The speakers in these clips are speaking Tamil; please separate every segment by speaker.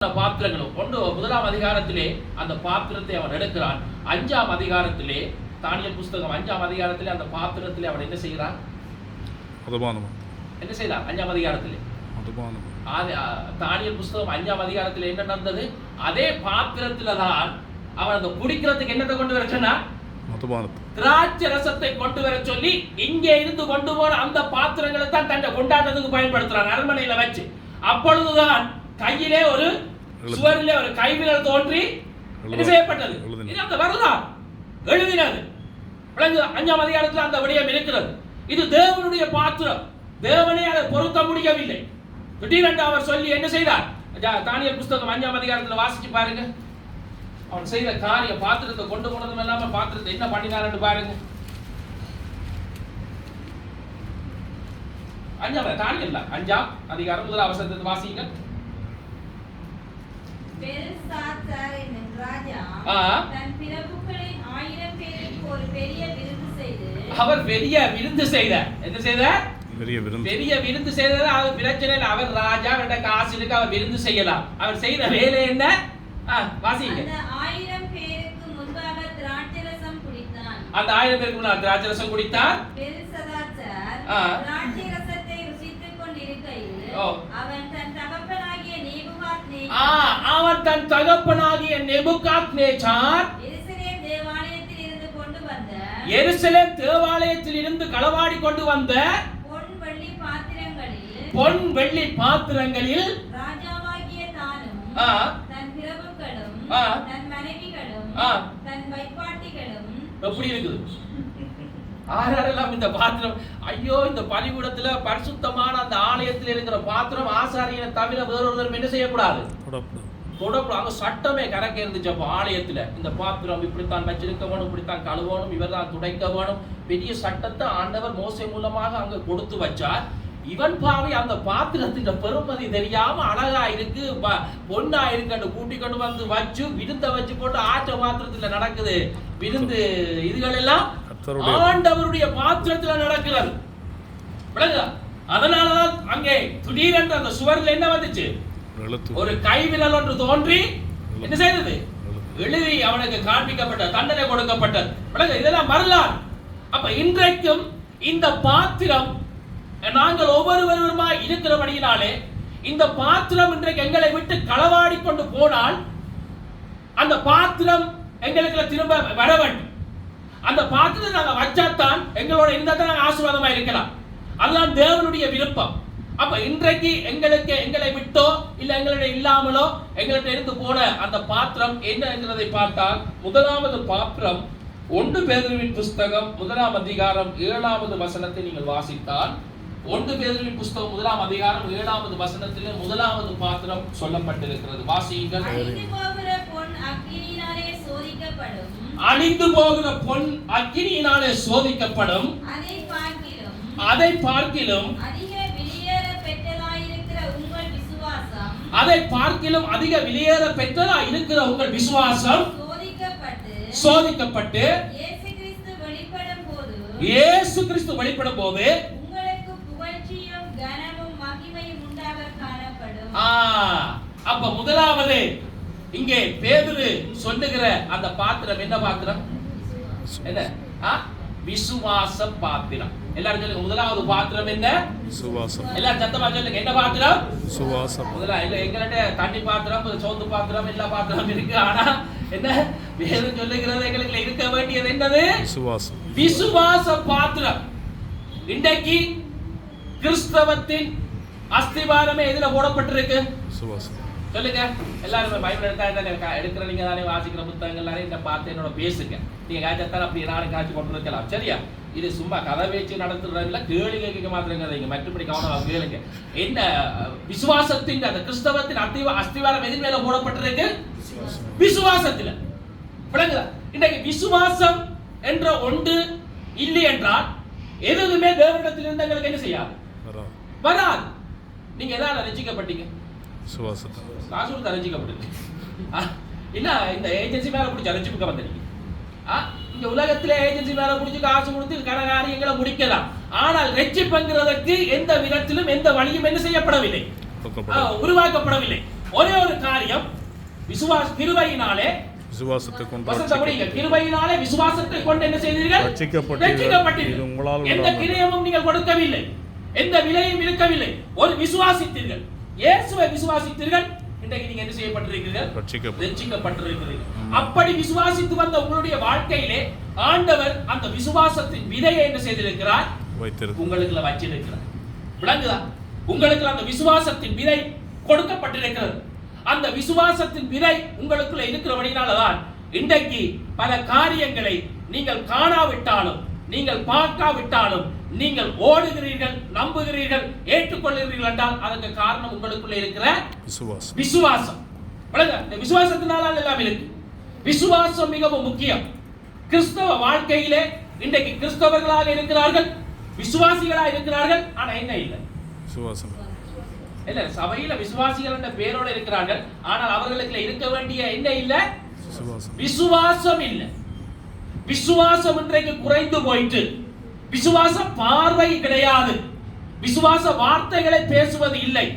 Speaker 1: பாத்திரங்களும் ஒன்று. முதலாம் அதிகாரத்திலே அந்த பாத்திரத்தை அவன் எடுக்கிறான். 5ஆம் அதிகாரத்திலே தானியேல் புஸ்தகம் 5ஆம் அதிகாரத்திலே அந்த பாத்திரத்திலே அவன் என்ன செய்கிறான்? என்ன செய்யலாம்? 5ஆம் அதிகாரத்திலே தானியேல் புஸ்தகம் 5ஆம் அதிகாரத்திலே என்ன நடந்தது? அதே பாத்திரத்தில தான் அவன் அந்த குடிக்கிறதுக்கு என்னத்தை கொண்டு வர சொன்னா? திராட்சை ரசத்தை கொண்டு வர சொல்லி இங்கே இருந்து கொண்டு போன அந்த பாத்திரங்களை தான் தன்னை கொண்டாட்டத்துக்கு பயன்படுத்துறான் அரண்மனையில வச்சு. அப்பொழுதுதான் கையிலே ஒரு சுவரிலே ஒரு கைவிரல் தோன்றி என்ன செய்யப்பட்டது? இது அந்த வரலாறு எழுதினது. 5ஆம் அதிகாரத்தில் அந்த விடயம் இருக்கிறது. இது தேவனுடைய பாத்திரம். தேவனே அதை பொருத்த முடியவில்லை. திடீரென்று அவர் சொல்லி என்ன செய்தார்? தானியேல் புஸ்தகம் 5ஆம் அதிகாரத்தில் வாசிச்சு பாருங்க. அவன் செய்த காரிய பாத்திரத்தை கொண்டு போனதும் இல்லாம பாத்திரத்தை என்ன பண்ணினார் பாருங்க. 5ஆம் அதிகாரம் 1ஆம் வசனத்தை வாசிங்க.
Speaker 2: பெல்சாத்சார் என்னும் ராஜா தன் பிரபுக்களின் 1000 பேருக்கு ஒரு பெரிய விருந்து செய்து
Speaker 1: அவர் பெரிய விருந்து செய்தார். என்ன செய்தார்? பெரிய விருந்து செய்தார். அவர் பிரச்சனை இல்லை. அவர் ராஜா, ரெண்ட காசு இருக்கு, அவர் விருந்து செய்யலாம். அவர் செய்த வேலை என்ன? வாசிங்க.
Speaker 2: அந்த 1000 பேருக்கு முன்பாக திராட்சைரசம் குடித்தான்.
Speaker 1: அந்த 1000 பேருக்கு முன்பாக திராட்சைரசம் குடித்தார்.
Speaker 2: பெல்சாத்சார் திராட்சைரசத்தை ருசித்துக் கொண்டிருக்கையில் அவன் தன் தகப்பனாகிய நேபுகாத்நேச்சார் எருசலேம் தேவாலயத்தில் இருந்து களவாடி கொண்டு வந்த பொன் வெள்ளி பாத்திரங்களில் ராஜாவாகிய தானும் தன் பிரபுக்களும் தன் மனைவிகளும் தன் வைப்பாட்டிகளும்
Speaker 1: எப்படி இருக்குது? ஆறாரெல்லாம் இந்த பாத்திரம், ஐயோ இந்த பலிபீடத்துல பரிசுத்தமான அந்த ஆலயத்தில் இருக்கிற பாத்திரம் ஆசாரியனை தவிர வேறொருவரும் என்ன செய்யக்கூடாது? தொடக்கூடாது. சட்டமே கணக்க இருந்துச்சு. அப்போ ஆலயத்துல இந்த பாத்திரம் இப்படித்தான் வச்சிருக்க வேணும், இப்படித்தான் கழுவணும், இவர் தான் துடைக்க வேணும். பெரிய சட்டத்தை ஆண்டவர் மோசே மூலமாக அங்க கொடுத்து வச்சார். இவன் பாவி அந்த பாத்திரத்தின் பெருமதி தெரியாம அழகா இருக்கு, பொண்ணா இருக்கு கூட்டி கொண்டு வந்து வச்சு விருந்த வச்சு போட்டு ஆற்ற பாத்திரத்துல நடக்குது விருந்து. இதுகள் எல்லாம் ஆண்டவருடைய பாத்திரத்தில் நடக்கிறது. அதனாலதான் அங்கே திடீரென்று அந்த சுவரில் என்ன வந்துச்சு? ஒரு கைவிரல் ஒன்று தோன்றி என்ன செய்தது? எழுதி அவனுக்கு காண்பிக்கப்பட்ட தண்டனை கொடுக்கப்பட்டது. இதெல்லாம் வரலாறு. அப்ப இன்றைக்கும் இந்த பாத்திரம் நாங்கள் ஒவ்வொருவருமாய் இருக்கிறபடியினாலே இந்த பாத்திரம் இன்றைக்கு எங்களை விட்டு களவாடி கொண்டு போனால் அந்த பாத்திரம் எங்களுக்கு திரும்ப வர வேண்டும். அந்த பாத்திரத்தை நாங்க வச்சாத்தான் எங்களோட இருந்தா தான் நாங்க ஆசீர்வாதமா இருக்கலாம். அதுதான் தேவனுடைய விருப்பம். அப்ப இன்றைக்கு எங்களை விட்டோ இல்ல எங்களுடைய இல்லாமலோ எங்கள்கிட்ட இருந்து போன அந்த பாத்திரம் என்ன என்கிறதை பார்த்தால், முதலாவது பாத்திரம் 1 பேதுருவின் புஸ்தகம் 1ஆம் அதிகாரம் 7வது வசனத்தை நீங்கள் வாசித்தால், 1 பேதுருவின் புஸ்தகம் 1ஆம் அதிகாரம் 7வது வசனத்திலே முதலாவது பாத்திரம் சொல்லப்பட்டிருக்கிறது. வாசியுங்கள். அழிந்து போகிற பொன் அக்கினியினாலே சோதிக்கப்படும். அதை பார்க்கிலும் அதிக வெளியேற பெற்றதாய் இருக்கிற உங்கள் விசுவாசம் சோதிக்கப்பட்டு இயேசு கிறிஸ்து வெளிப்படும் போது
Speaker 2: உங்களுக்கு புகழ்ச்சியும் கனமும் மகிமையும் உண்டாக காணப்படும்.
Speaker 1: அப்ப முதலாவது இங்கே பேதுரு சொல்லுகிற அந்த பாத்திரம் என்ன பாத்திரம்? என்ன? விசுவாச பாத்திரம். எல்லாரும் சொல்லுங்க, முதலாவது பாத்திரம் என்ன?
Speaker 3: விசுவாசம்.
Speaker 1: எல்லாரும் சத்தமா சொல்லுங்க, என்ன பாத்திரம்?
Speaker 3: விசுவாசம்.
Speaker 1: எங்கள்ட்ட தண்ணி பாத்திரம், சோத்து பாத்திரம், எல்லா பாத்திரம் இருக்கு. ஆனா என்ன வேதம் சொல்லுகிறது? எங்களுக்கு இருக்க வேண்டியது என்னது?
Speaker 3: விசுவாசம்.
Speaker 1: விசுவாச பாத்திரம். இன்றைக்கு கிறிஸ்தவத்தின் அஸ்திவாரமே எதுல போடப்பட்டிருக்கு?
Speaker 3: விசுவாசம்.
Speaker 1: சொல்லுங்க. எல்லாருமே பைபிள் எடுக்கிற நீங்க தானே வாசிக்கிற புத்தகங்கள் எல்லாரும் இந்த பார்த்து என்னோட பேசுங்க. நீங்க காய்ச்சத்தான் அப்படி நானும் காய்ச்சி கொண்டு இருக்கலாம். சரியா? இது சும்மா கதை பேச்சு நடத்துறதுல கேளுங்க கேட்க மாத்திரங்க. மற்றபடி கவனம் கேளுங்க. என்ன விசுவாசத்தின் அந்த கிறிஸ்தவத்தின் அஸ்திவாரம் எது மேல போடப்பட்டிருக்கு? விசுவாசத்துல. இன்னைக்கு விசுவாசம் என்ற ஒன்று இல்லை என்றால் எதுவுமே தேவனிடத்தில் இருந்து எங்களுக்கு என்ன செய்யாது? வராது. நீங்க எதாவது ரசிக்கப்பட்டீங்க? காசு கொடுத்து ரசிக்கப்பட்டு இல்ல இந்த ஏஜென்சி மேல பிடிச்ச ரசிப்புக்க வந்தீங்க. இந்த உலகத்திலே ஏஜென்சி மேல பிடிச்சி காசு கொடுத்து காரியங்களை முடிக்கலாம். ஆனால் ரட்சிப்புங்கிறதற்கு எந்த விதத்திலும் எந்த வழியும் என்ன செய்யப்படவில்லை, உருவாக்கப்படவில்லை. ஒரே ஒரு காரியம், கிருபையினாலே
Speaker 3: விசுவாசத்தை கொண்டு
Speaker 1: கிருபையினாலே விசுவாசத்தை கொண்டு என்ன செய்தீர்கள்? ரட்சிக்கப்பட்டீர்கள். எந்த கிரயமும் நீங்கள் கொடுக்கவில்லை, எந்த விலையும் இருக்கவில்லை. ஒரு விசுவாசித்தீர்கள், இயேசுவை விசுவாசித்தீர்கள். இன்றைக்கு நீங்க என்ன செய்யப்பட்டிருக்கிறீர்கள்? ரட்சிக்கப்பட்டிருக்கிறீர்கள். அப்படி விசுவாசித்து வந்த உங்களுடைய வாழ்க்கையிலே ஆண்டவர் அந்த விசுவாசத்தின் விதையை என்ன செய்திருக்கிறார்? உங்களுக்கு வச்சிருக்கிறார். விளங்குதா? உங்களுக்கு அந்த விசுவாசத்தின் விதை கொடுக்கப்பட்டிருக்கிறது. அந்த விசுவாசத்தின் விதை உங்களுக்குள்ள இருக்கிறபடினால்தான் இன்றைக்கு பல காரியங்களை நீங்கள் காணாவிட்டாலும், நீங்கள் பார்க்காவிட்டாலும், நீங்கள் ஓடுகிறீர்கள், நம்புகிறீர்கள், ஏற்றுக்கொள்கிறீர்கள் என்றால் அதற்கு காரணம் உங்களுக்குள்ள இருக்கிற விசுவாசம். இந்த விசுவாசத்தினால எல்லாம் இருக்கு. விசுவாசம் மிகவும் முக்கியம். கிறிஸ்தவ வாழ்க்கையிலே இன்றைக்கு கிறிஸ்தவர்களாக இருக்கிறார்கள், விசுவாசிகளாக இருக்கிறார்கள். ஆனா என்ன இல்லை? விசுவாசம் இல்ல. சபையில விசுவாசிகள் என்ற பேரோட இருக்கிறார்கள், ஆனால் அவர்களுக்கு இருக்க வேண்டிய என்ன இல்ல? விசுவாசம் இல்ல. விசுவாசம் இன்றைக்கு குறைந்து போயிட்டு, விசுவாச பார்வை கிடையாது, விசுவாச வார்த்தைகளை பேசுவது இல்லை.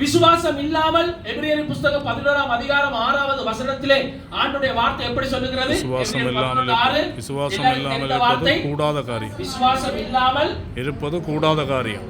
Speaker 1: விசுவாசம் இல்லாமல் எபிரேயர் புத்தகம் 11ஆம் அதிகாரம் 6வது வசனத்திலே ஆண்டவருடைய வார்த்தை எப்படி சொல்லுகிறது?
Speaker 3: விசுவாசம் இல்லாமல் இருப்பது கூடாத காரியம்.
Speaker 1: விசுவாசம் இல்லாமல்
Speaker 3: இருப்பது கூடாத காரியம்.